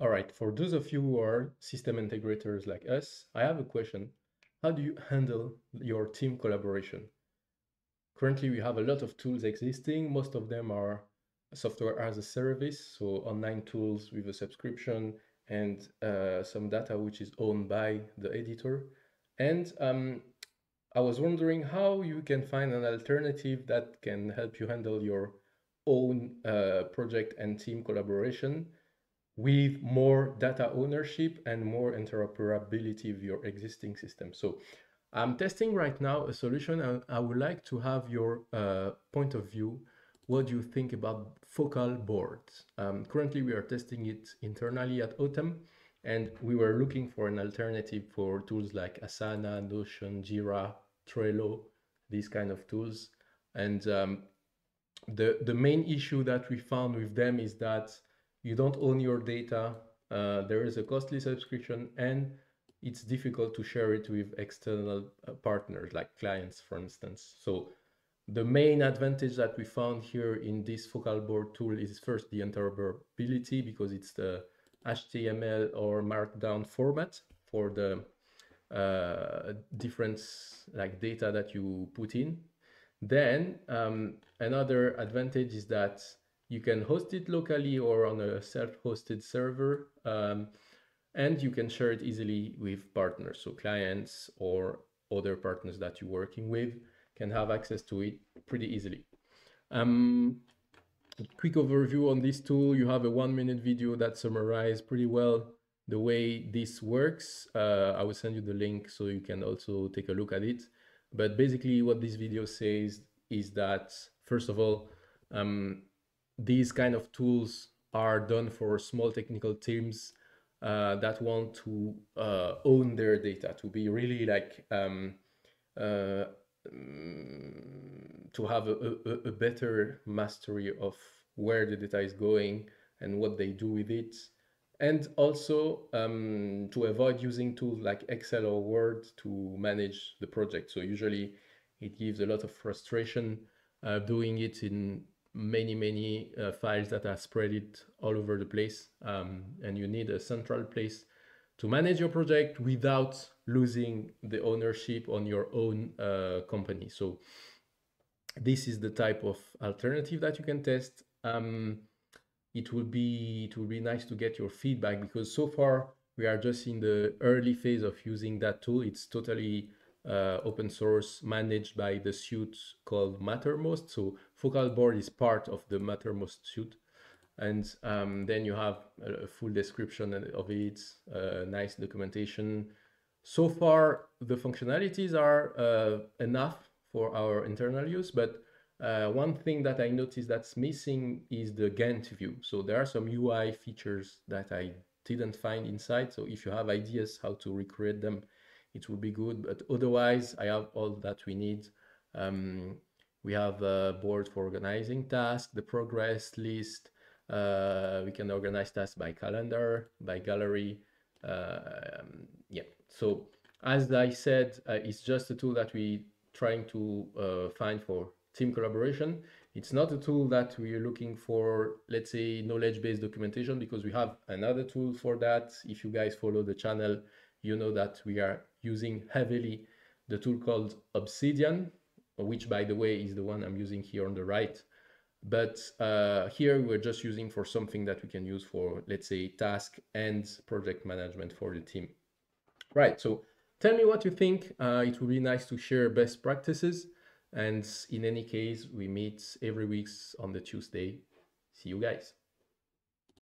All right, for those of you who are system integrators like us, I have a question. How do you handle your team collaboration? Currently, we have a lot of tools existing. Most of them are software as a service, so online tools with a subscription and some data which is owned by the editor. And I was wondering how you can find an alternative that can help you handle your own project and team collaboration with more data ownership and more interoperability with your existing system. So I'm testing right now a solution, and I would like to have your point of view. What do you think about Focalboard? Currently, we are testing it internally at Autumn, and we were looking for an alternative for tools like Asana, Notion, Jira, Trello, these kind of tools. And the main issue that we found with them is that you don't own your data. There is a costly subscription, and it's difficult to share it with external partners like clients, for instance. So the main advantage that we found here in this Focalboard tool is first the interoperability, because it's the HTML or Markdown format for the different like data that you put in. Then another advantage is that you can host it locally or on a self-hosted server, and you can share it easily with partners. So clients or other partners that you're working with can have access to it pretty easily. Quick overview on this tool. You have a 1-minute video that summarizes pretty well the way this works. I will send you the link so you can also take a look at it. But basically what this video says is that, first of all, these kind of tools are done for small technical teams that want to own their data, to be really like uh, to have a better mastery of where the data is going and what they do with it. And also to avoid using tools like Excel or Word to manage the project. So usually it gives a lot of frustration doing it in many files that are spread it all over the place. And you need a central place to manage your project without losing the ownership on your own company. So this is the type of alternative that you can test. It will be nice to get your feedback, because so far we are just in the early phase of using that tool. It's totally open source, managed by the suite called Mattermost. So Focalboard is part of the Mattermost suite. And then you have a full description of it, nice documentation. So far, the functionalities are enough for our internal use, but one thing that I noticed that's missing is the Gantt view. So there are some UI features that I didn't find inside. So if you have ideas how to recreate them, it would be good. But otherwise, I have all that we need. We have a board for organizing tasks, the progress list. We can organize tasks by calendar, by gallery. Yeah, so as I said, it's just a tool that we trying to find for team collaboration. It's not a tool that we are looking for, let's say, knowledge-based documentation, because we have another tool for that. If you guys follow the channel, you know that we are using heavily the tool called Obsidian, which, by the way, is the one I'm using here on the right. But here we're just using for something that we can use for, let's say, task and project management for the team. Right, so tell me what you think. It would be nice to share best practices. And in any case, we meet every week on the Tuesday. See you guys.